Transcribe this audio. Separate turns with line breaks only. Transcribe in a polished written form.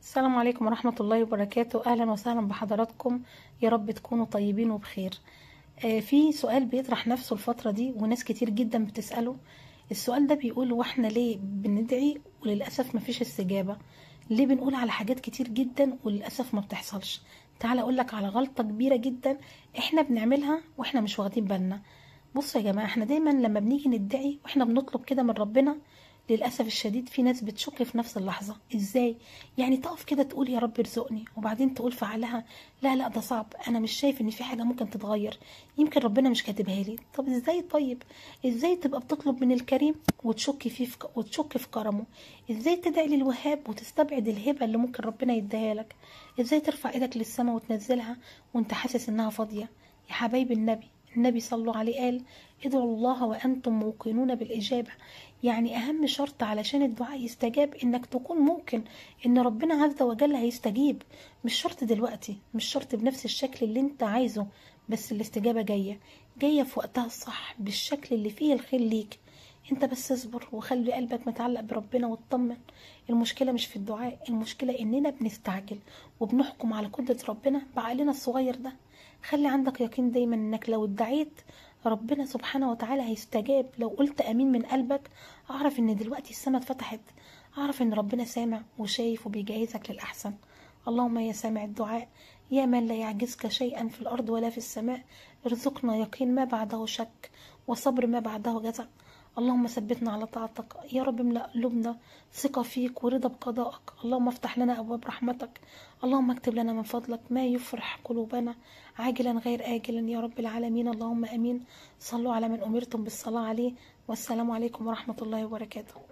السلام عليكم ورحمة الله وبركاته. أهلا وسهلا بحضراتكم، يا رب تكونوا طيبين وبخير. في سؤال بيطرح نفسه الفترة دي وناس كتير جدا بتسأله. السؤال ده بيقول: واحنا ليه بندعي وللأسف مفيش استجابة؟ ليه بنقول على حاجات كتير جدا وللأسف ما بتحصلش؟ تعال أقولك على غلطة كبيرة جدا احنا بنعملها واحنا مش واخدين بالنا. بصوا يا جماعة، احنا دايما لما بنيجي ندعي واحنا بنطلب كده من ربنا، للأسف الشديد في ناس بتشك في نفس اللحظة. ازاي؟ يعني تقف كده تقول يا رب ارزقني، وبعدين تقول في عقلها: لا لا ده صعب، انا مش شايف ان في حاجة ممكن تتغير، يمكن ربنا مش كاتبها لي. طب ازاي؟ طيب ازاي تبقى بتطلب من الكريم وتشك فيه وتشك في كرمه؟ ازاي تدعي للوهاب وتستبعد الهبة اللي ممكن ربنا يديها لك؟ ازاي ترفع ايدك للسماء وتنزلها وانت حاسس انها فاضية؟ يا حبايب النبي صلوا عليه قال: ادعوا الله وانتم موقنون بالاجابة. يعني اهم شرط علشان الدعاء يستجاب انك تكون ممكن ان ربنا عز وجل هيستجيب. مش شرط دلوقتي، مش شرط بنفس الشكل اللي انت عايزه، بس الاستجابة جاية في وقتها الصح بالشكل اللي فيه الخير ليك. انت بس اصبر وخلي قلبك متعلق بربنا واطمن. المشكلة مش في الدعاء، المشكلة اننا بنستعجل وبنحكم على قدرة ربنا بعقلنا الصغير ده. خلي عندك يقين دايما انك لو ادعيت ربنا سبحانه وتعالى هيستجاب. لو قلت امين من قلبك، اعرف ان دلوقتي السماء اتفتحت، اعرف ان ربنا سامع وشايف وبيجهزك للاحسن. اللهم يا سامع الدعاء، يا من لا يعجزك شيئا في الارض ولا في السماء، ارزقنا يقين ما بعده شك وصبر ما بعده جزع. اللهم ثبتنا على طاعتك يا رب، املأ قلوبنا ثقة فيك ورضا بقضائك. اللهم افتح لنا أبواب رحمتك، اللهم اكتب لنا من فضلك ما يفرح قلوبنا عاجلا غير آجلا يا رب العالمين. اللهم أمين. صلوا على من أمرتم بالصلاة عليه، والسلام عليكم ورحمة الله وبركاته.